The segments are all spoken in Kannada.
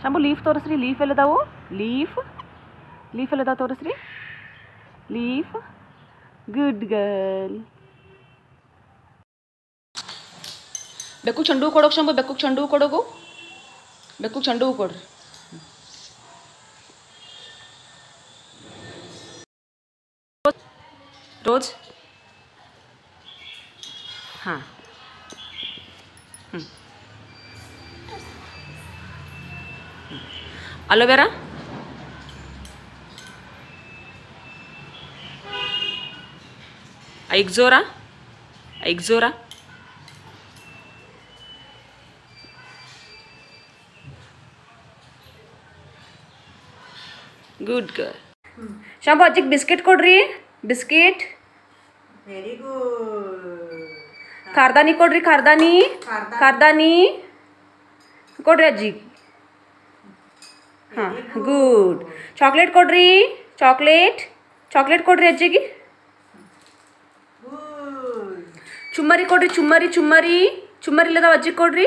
ಶಂಭು ಲೀಫ್ ತೋರಿಸ್ರಿ. ಲೀಫ್ ಎಲ್ಲದಾವು? ಲೀಫ್ ಎಲ್ಲದಾವು ತೋರಿಸ್ರಿ. ಲೀಫ್. Good girl. ಬೆಕ್ಕು ಚೆಂಡು ಹೂ ಕೊಡೋಕೆ ಶಂಭು. ಬೆಕ್ಕು ಚೆಂಡು ಹೂ ಕೊಡೋಗು. ಬೆಕ್ಕು ಚೆಂಡು ಹೂ ಕೊಡ್ರಿ. ರೋಜ್. ಹಾಂ. Aloe vera. Ixora. Good girl. Shambhu ಅಜ್ಜಿಗೆ ಬಿಸ್ಕೆಟ್ ಕೊಡ್ರಿ. ಬಿಸ್ಕೆಟ್. Very good. ಕಾರ್ದಾನಿ ಕೊಡ್ರಿ. ಕಾರ್ದಾನಿ ಕೊಡ್ರಿ ಅಜ್ಜಿಗೆ. ಹಾಂ ಗುಡ್. ಚಾಕ್ಲೇಟ್ ಕೊಡ್ರಿ. ಚಾಕ್ಲೇಟ್ ಕೊಡ್ರಿ ಅಜ್ಜಿಗೆ. ಚುಮ್ಮರಿ ಕೊಡ್ರಿ. ಚುಮ್ಮರಿ ಇಲ್ಲದಾವ ಅಜ್ಜಿಗೆ ಕೊಡ್ರಿ.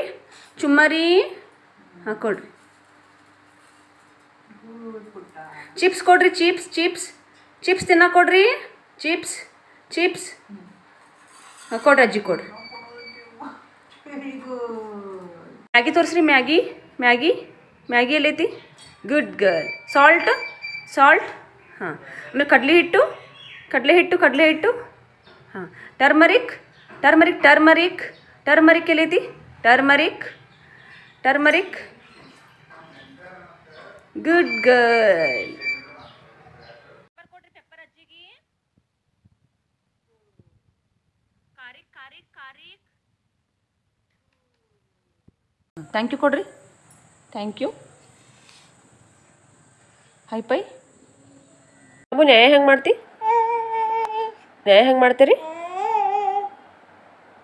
ಚುಮ್ಮರಿ. ಹಾಂ ಕೊಡ್ರಿ. ಚಿಪ್ಸ್ ಕೊಡ್ರಿ. ಚಿಪ್ಸ್ ತಿನ್ನ ಕೊಡ್ರಿ. ಚಿಪ್ಸ್ ಹಾಂ ಕೊಡ್ರಿ ಅಜ್ಜಿಗೆ ಕೊಡ್ರಿ. ಮ್ಯಾಗಿ ತೋರಿಸ್ರಿ. ಮ್ಯಾಗಿ ಎಲ್ಲೈತಿ? Good girl. ಸಾಲ್ಟ್. ಹಾಂ ಆಮೇಲೆ ಕಡಲೆ ಹಿಟ್ಟು. ಹಾಂ ಟರ್ಮರಿಕ್ ಎಲ್ಲೈತಿ? ಟರ್ಮರಿಕ್. Good girl. ಪೆಪ್ಪರ್ ಅಜ್ಜಿಗೆ. ಕಾರಿಕ್. ಥ್ಯಾಂಕ್ ಯು ಕೊಡ್ರಿ. Thank you. ಹೈಪೈ. ಅಬ್ಬು ನ್ಯಾಯ ಹೆಂಗೆ ಮಾಡ್ತೀರಿ?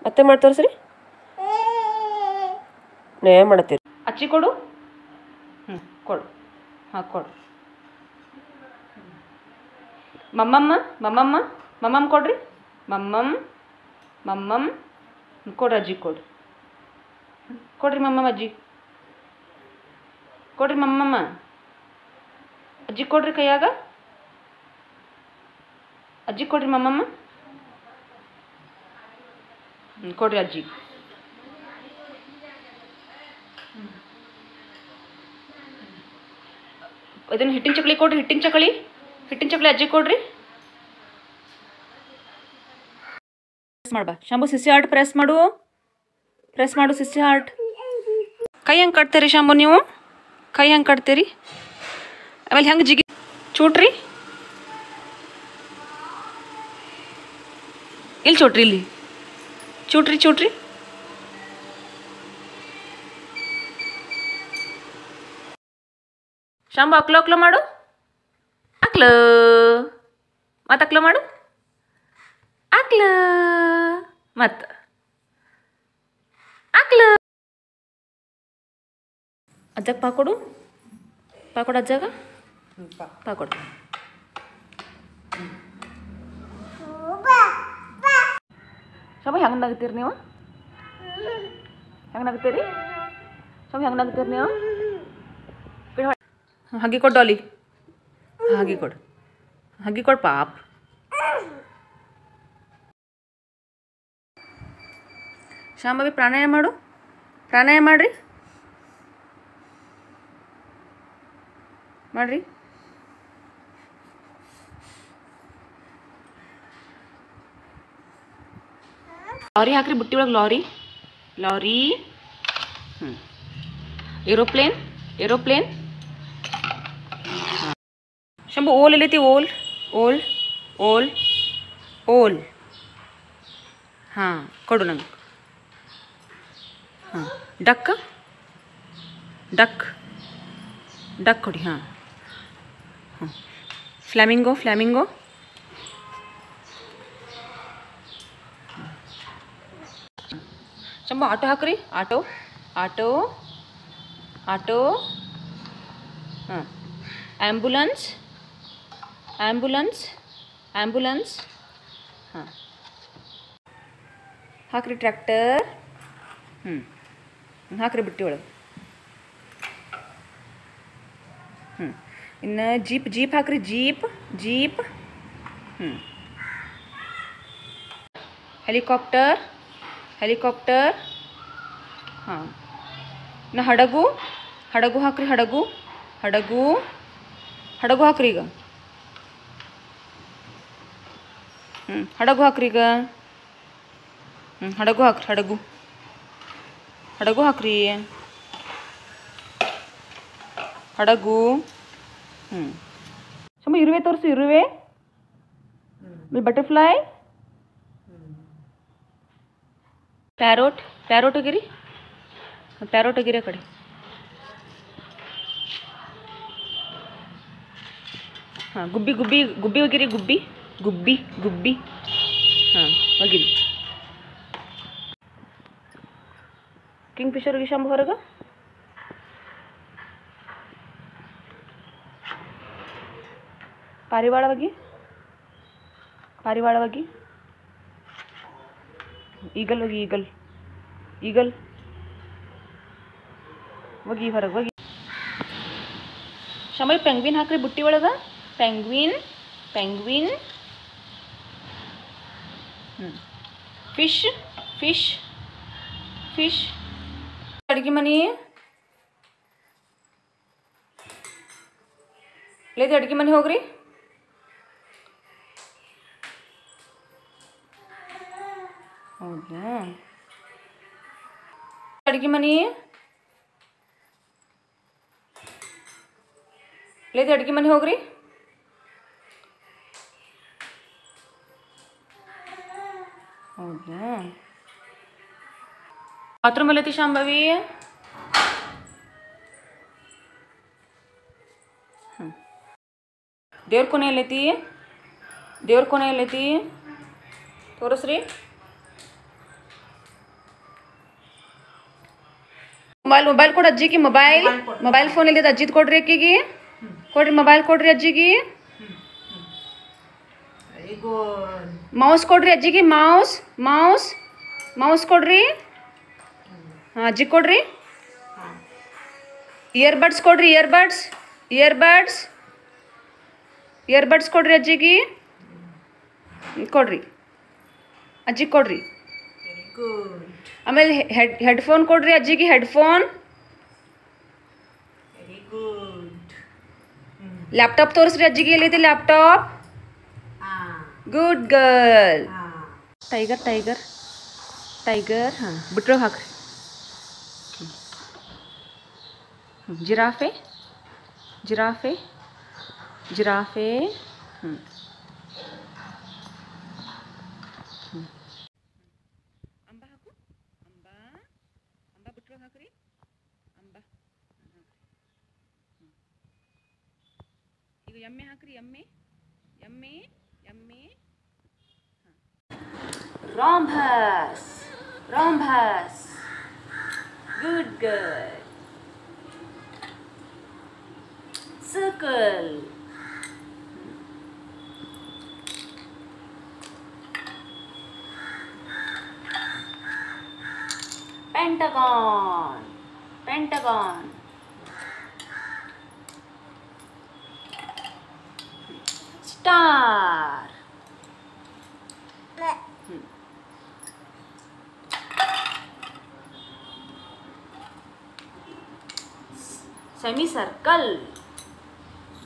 ಮತ್ತೆ ಮಾಡಿ ತೋರಿಸ್ರಿ. ನ್ಯಾಯ ಮಾಡ್ತೀರಿ. ಅಚ್ಚಿ ಕೊಡು. ಕೊಡು. ಹಾಂ ಕೊಡು. ಮಮ್ಮಮ್ಮ ಕೊಡ್ರಿ. ಮಮ್ಮಮ್ ಕೊಡ್ರಿ ಅಜ್ಜಿಗೆ ಕೊಡ್ರಿ. ಮಮ್ಮಮ್ಮ ಅಜ್ಜಿ ಕೊಡ್ರಿ. ಮಮ್ಮಮ್ಮ ಅಜ್ಜಿ ಕೊಡ್ರಿ. ಕೈಯಾಗ ಅಜ್ಜಿ ಕೊಡ್ರಿ. ಮಮ್ಮಮ್ಮ ಕೊಡ್ರಿ ಅಜ್ಜಿ. ಇದನ್ನು ಹಿಟ್ಟಿನ ಚಕ್ಲಿ ಕೊಡ್ರಿ. ಹಿಟ್ಟಿನ ಚಕ್ಲಿ ಅಜ್ಜಿ ಕೊಡ್ರಿ. ಮಾಡ್ಬಾ ಶಂಭು. ಸಿಸಿ ಹಾರ್ಟ್ ಪ್ರೆಸ್ ಮಾಡು. CC heart. ಕೈ ಹೆಂಗೆ ಕಟ್ತೀರಿ ಶಂಭು ನೀವು? ಆಮೇಲೆ ಹೆಂಗೆ ಜಿಗಿ ಚೂಟ್ರಿ. ಇಲ್ಲಿ ಚೂಟ್ರಿ. ಇಲ್ಲಿ ಚೂಟ್ರಿ. ಶಂಭು ಅಕ್ಲು ಮಾಡು. ಮತ್ತೆ ಅಕ್ಲು ಮಾಡು. ಮತ್ತೆ ಅಜ್ಜಗೆ ಪಾಕೊಡು ಅಜ್ಜಾಗ. ಪಾಕೊಡು. ಶಂಭು ಹೆಂಗೆ ನಗ್ತೀರಿ ನೀವು? ನೀವು ಹಗ್ಗಿ ಕೊಡು ಡಾಲಿ. ಹಗ್ಗಿ ಕೊಡು ಪಾಪ್. ಶಾಂಭವಿ ಪ್ರಾಣಾಯಾಮ ಮಾಡ್ರಿ. ಲಾರಿ ಹಾಕ್ರಿ. ಬುಟ್ಟಿ ಒಳಗೆ ಲಾರಿ. ಏರೋಪ್ಲೇನ್. ಶಂಭು ಓಲ್ ಎಲ್ಲೈತಿ? ಓಲ್. ಹಾಂ ಕೊಡು ನಂಗೆ. ಹಾಂ ಡಕ್ ಕೊಡಿ. ಹಾಂ ಫ್ಲಾಮಿಂಗೋ. ಶಂಭು ಆಟೋ ಹಾಕ್ರಿ. ಆಟೋ. ಹಾಂ ಆ್ಯಂಬುಲೆನ್ಸ್. ಹಾಂ ಹಾಕ್ರಿ. ಟ್ರ್ಯಾಕ್ಟರ್. ಹಾಕ್ರಿ ಬುಟ್ಟಿ ಒಳಗೆ. ಇನ್ನು ಜೀಪ್ ಜೀಪ್ ಹಾಕ್ರಿ ಜೀಪ್ ಜೀಪ್. Helicopter helicopter. ಹಾಂ ಇನ್ನು ಹಡಗು ಹಡಗು ಹಾಕ್ರಿ ಹಡಗು ಹಡಗು ಹಡಗು ಹಾಕ್ರಿ ಈಗ. ಹಡಗು ಹಾಕ್ರಿ ಈಗ. ಹಡಗು ಹಾಕ್ರಿ ಹಡಗು ಹಡಗು ಹಾಕ್ರಿ ಹಡಗು. ಸುಮ್ಮ ಇರುವೆ ತೋರಿಸು ಇರುವೆ. ಬಟರ್ಫ್ಲೈ. ಪ್ಯಾರೋಟ್ ಪ್ಯಾರೋಟ್ ಹೋಗಿರಿ ಪ್ಯಾರೋಟ್ ಹೋಗಿರಿ ಆ ಕಡೆ. ಹಾಂ ಗುಬ್ಬಿ ಗುಬ್ಬಿ ಗುಬ್ಬಿ ಹೋಗಿರಿ ಗುಬ್ಬಿ ಗುಬ್ಬಿ ಗುಬ್ಬಿ. ಹಾಂ ಹೋಗಿರಿ. ಕಿಂಗ್ ಫಿಶರ್ ಹೋಗಿ ಶಂಭು ಹೊರಗೆ. ಪಾರಿವಾಳ ಹೋಗಿ ಪಾರಿವಾಳ ಹೋಗಿ. ಈಗಲ್ ಹೋಗಿ ಈಗಲ್ ಈಗಲ್ ಹೋಗಿ ಹೊರಗೆ ಹೋಗಿ. ಶಮೈ ಪೆಂಗ್ವಿನ್ ಹಾಕ್ರಿ ಬುಟ್ಟಿ ಒಳಗೆ. Penguin penguin. Fish fish fish. ಅಡುಗೆ ಮನೆ లేదు ಅಡುಗೆ ಮನೆ ಹೋಗ್ರಿ. ಹೌದಾ ಅಡುಗೆ ಮನೆ లేదు ಅಡುಗೆ ಮನೆ ಹೋಗ್ರಿ. ಹೌದಾ ಬಾತ್ರೂಮ್ ಎಲ್ಲೈತಿ ಶಾಂಭವಿ. ದೇವ್ರ ಕೊನೆ ಎಲ್ಲೈತಿ ದೇವ್ರ ಕೊನೆ ಎಲ್ಲೈತಿ ತೋರಿಸ್ರಿ. ಮೊಬೈಲ್ ಮೊಬೈಲ್ ಕೊಡು ಅಜ್ಜಿಗೆ. ಮೊಬೈಲ್ ಮೊಬೈಲ್ ಫೋನ್ ಇಲ್ಲದ ಅಜ್ಜಿದ್ ಕೊಡ್ರಿ ಅಕ್ಕಿಗೆ. ಕೊಡ್ರಿ ಮೊಬೈಲ್ ಕೊಡ್ರಿ ಅಜ್ಜಿಗೆ. ಮೌಸ್ ಕೊಡ್ರಿ ಅಜ್ಜಿಗೆ. ಮೌಸ್ ಮೌಸ್ ಮೌಸ್ ಕೊಡ್ರಿ. ಹಾಂ ಅಜ್ಜಿಗೆ ಕೊಡ್ರಿ. ಇಯರ್ಬಡ್ಸ್ ಕೊಡ್ರಿ. ಇಯರ್ಬಡ್ಸ್ ಇಯರ್ಬಡ್ಸ್ ಇಯರ್ಬಡ್ಸ್ ಕೊಡ್ರಿ ಅಜ್ಜಿಗೆ. ಕೊಡ್ರಿ ಅಜ್ಜಿಗೆ ಕೊಡ್ರಿ. ಆಮೇಲೆ ಹೆಡ್ಫೋನ್ ಕೊಡ್ರಿ ಅಜ್ಜಿಗೆ. ಹೆಡ್ಫೋನ್. ಲ್ಯಾಪ್ಟಾಪ್ ತೋರಿಸ್ರಿ ಅಜ್ಜಿಗೆ. ಎಲ್ಲೈತಿ laptop. Good girl. Tiger tiger tiger. ಹಾಂ ಬಿಟ್ರೋ ಹಾಕ್ರಿ. Giraffe giraffe giraffe. ಅಂಬ ಹಾಕು. ಅಂಬ ಅಂಬ ಬಿಟ್ರೋ ಹಾಕ್ರಿ. ಅಂಬ. ಈಗ ಎಮ್ಮೆ ಹಾಕ್ರಿ. ಎಮ್ಮೆ ಎಮ್ಮೆ ಎಮ್ಮೆ. Rhombus rhombus. Good girl. Circle. Pentagon pentagon. Star. Semi circle.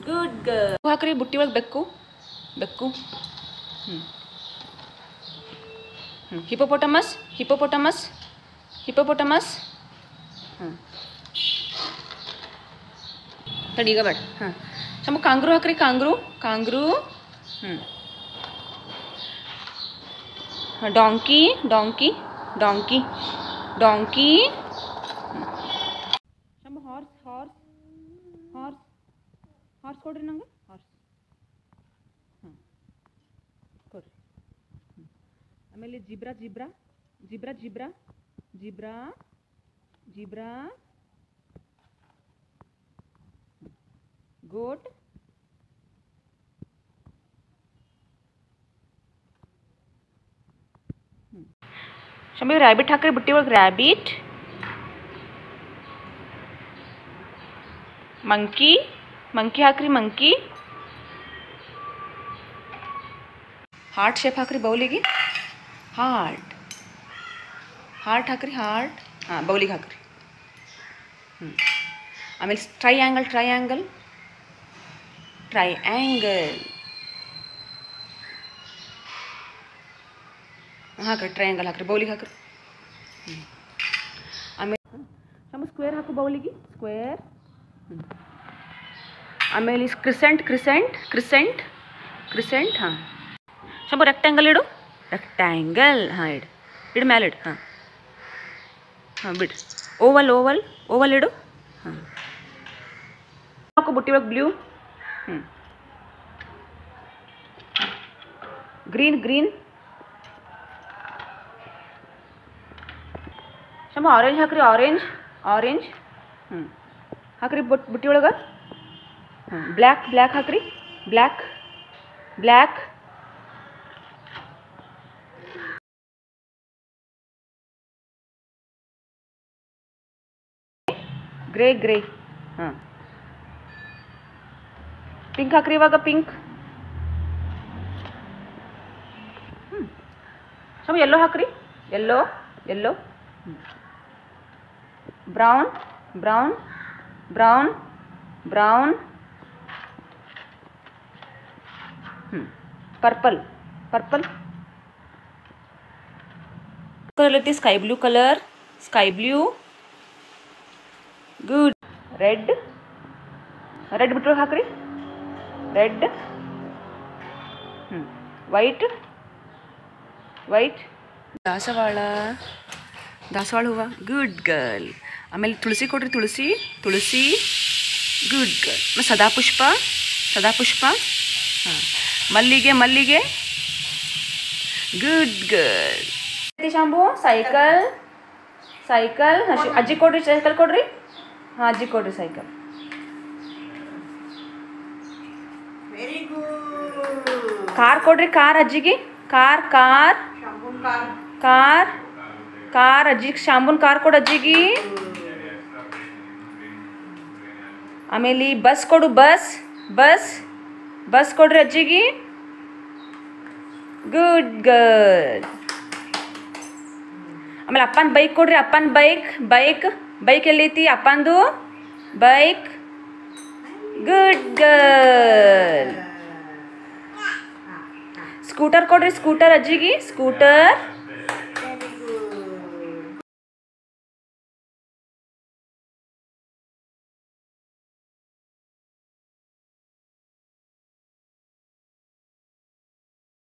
Good girl. ಹಾಕ್ರಿ ಬುಟ್ಟಿ ಒಳಗೆ. ಬೆಕ್ಕು ಬೆಕ್ಕು. ಹಿಪೋಪೊಟಮಸ್ ಹಿಪೋಪೊಟಮಸ್ ಹಿಪೋಪೊಟಮಸ್. ತಡಿ ಈಗ ಬೇಡ. ಶಂಭು ಕಾಂಗ್ರೂ ಹಾಕ್ರಿ. Kangaroo kangaroo. Donkey donkey donkey donkey. Shambhu horse horse horse horse ಕೊಡ್ರಿ ನಂಗೆ. ಹಾರ್ಸ್. ಕೊಡ್ರಿ. ಆಮೇಲೆ zebra zebra zebra zebra zebra zebra. Goat. Shambhu rabbit ಹಾಕ್ರಿ ಬುಟ್ಟಿ ಒಳಗೆ. ರ್ಯಾಬಿಟ್. ಮಂಕಿ ಮಂಕಿ ಹಾಕ್ರಿ ಮಂಕಿ. ಹಾರ್ಟ್ ಶೇಪ್ ಹಾಕ್ರಿ ಬೌಲಿಗೆ. ಹಾರ್ಟ್ ಹಾಕ್ರಿ ಹಾರ್ಟ್. ಹಾಂ ಬೌಲಿಗೆ ಹಾಕ್ರಿ. ಆಮೇಲೆ ಟ್ರಯಾಂಗಲ್ ಹಾಕ್ರಿ. ಟ್ರಯಾಂಗಲ್ ಹಾಕ್ರಿ ಬೌಲಿಗೆ ಹಾಕ್ರಿ. ಆಮೇಲೆ ನಮ್ಮ ಸ್ಕ್ವೇರ್ ಹಾಕು ಬೌಲಿಗೆ. ಸ್ಕ್ವೇರ್. ಆಮೇಲೆ ಕ್ರಿಸೆಂಟ್. ಹಾಂ ಶಂಭು ರೆಕ್ಟ್ಯಾಂಗಲ್ ಇಡು. ರೆಕ್ಟ್ಯಾಂಗಲ್. ಹಾಂ ಇಡು ಮೇಲೆ ಇಡು. ಹಾಂ ಬಿಡು. ಓವಲ್ ಇಡು. ಹಾಂ ಹಾಕು ಬುಟ್ಟಿ ಒಳಗೆ ಬ್ಲೂ. ಗ್ರೀನ್. ಶಂಭು ಆರೆಂಜ್ ಹಾಕ್ರಿ. ಆರೆಂಜ್. ಹಾಕ್ರಿ ಬುಟ್ಟಿ ಒಳಗೆ. ಬ್ಲ್ಯಾಕ್ ಹಾಕ್ರಿ. ಬ್ಲ್ಯಾಕ್. ಗ್ರೇ. ಹಾಂ ಪಿಂಕ್ ಹಾಕ್ರಿ ಇವಾಗ. ಪಿಂಕ್. ಶಂಭು ಯೆಲ್ಲೋ ಹಾಕ್ರಿ. Yellow. Brown. Purple. Colour sky blue colour. Good. Red ಬಿಟ್ಟು ಹಾಕ್ರಿ. ರೆಡ್. ವೈಟ್. ದಾಸವಾಳ ಹೂವು. Good girl. ಆಮೇಲೆ ತುಳಸಿ ಕೊಡ್ರಿ. ತುಳಸಿ. Good girl. ಮತ್ತು ಸದಾಪುಷ್ಪ. ಹಾಂ ಮಲ್ಲಿಗೆ. Good girl. ಶಾಂಬು ಸೈಕಲ್. ಅಜ್ಜಿ ಕೊಡ್ರಿ ಸೈಕಲ್ ಕೊಡ್ರಿ. ಹಾಂ ಅಜ್ಜಿ ಕೊಡ್ರಿ ಸೈಕಲ್. Very good. ಕಾರ್ ಕೊಡ್ರಿ. ಕಾರ್ ಅಜ್ಜಿಗೆ. ಕಾರ್ ಅಜ್ಜಿಗೆ. ಶಾಂಬುನ್ ಕಾರ್ ಕೊಡು ಅಜ್ಜಿಗೆ. ಆಮೇಲೆ ಬಸ್ ಕೊಡು. ಬಸ್ ಕೊಡ್ರಿ ಅಜ್ಜಿಗೆ. Good girl. ಆಮೇಲೆ ಅಪ್ಪನ ಬೈಕ್ ಕೊಡ್ರಿ. ಅಪ್ಪನ ಬೈಕ್ ಎಲ್ಲೈತಿ ಅಪ್ಪಂದು ಬೈಕ್. Good girl. ಸ್ಕೂಟರ್ ಕೊಡ್ರಿ. ಸ್ಕೂಟರ್ ಅಜ್ಜಿಗೆ. ಸ್ಕೂಟರ್.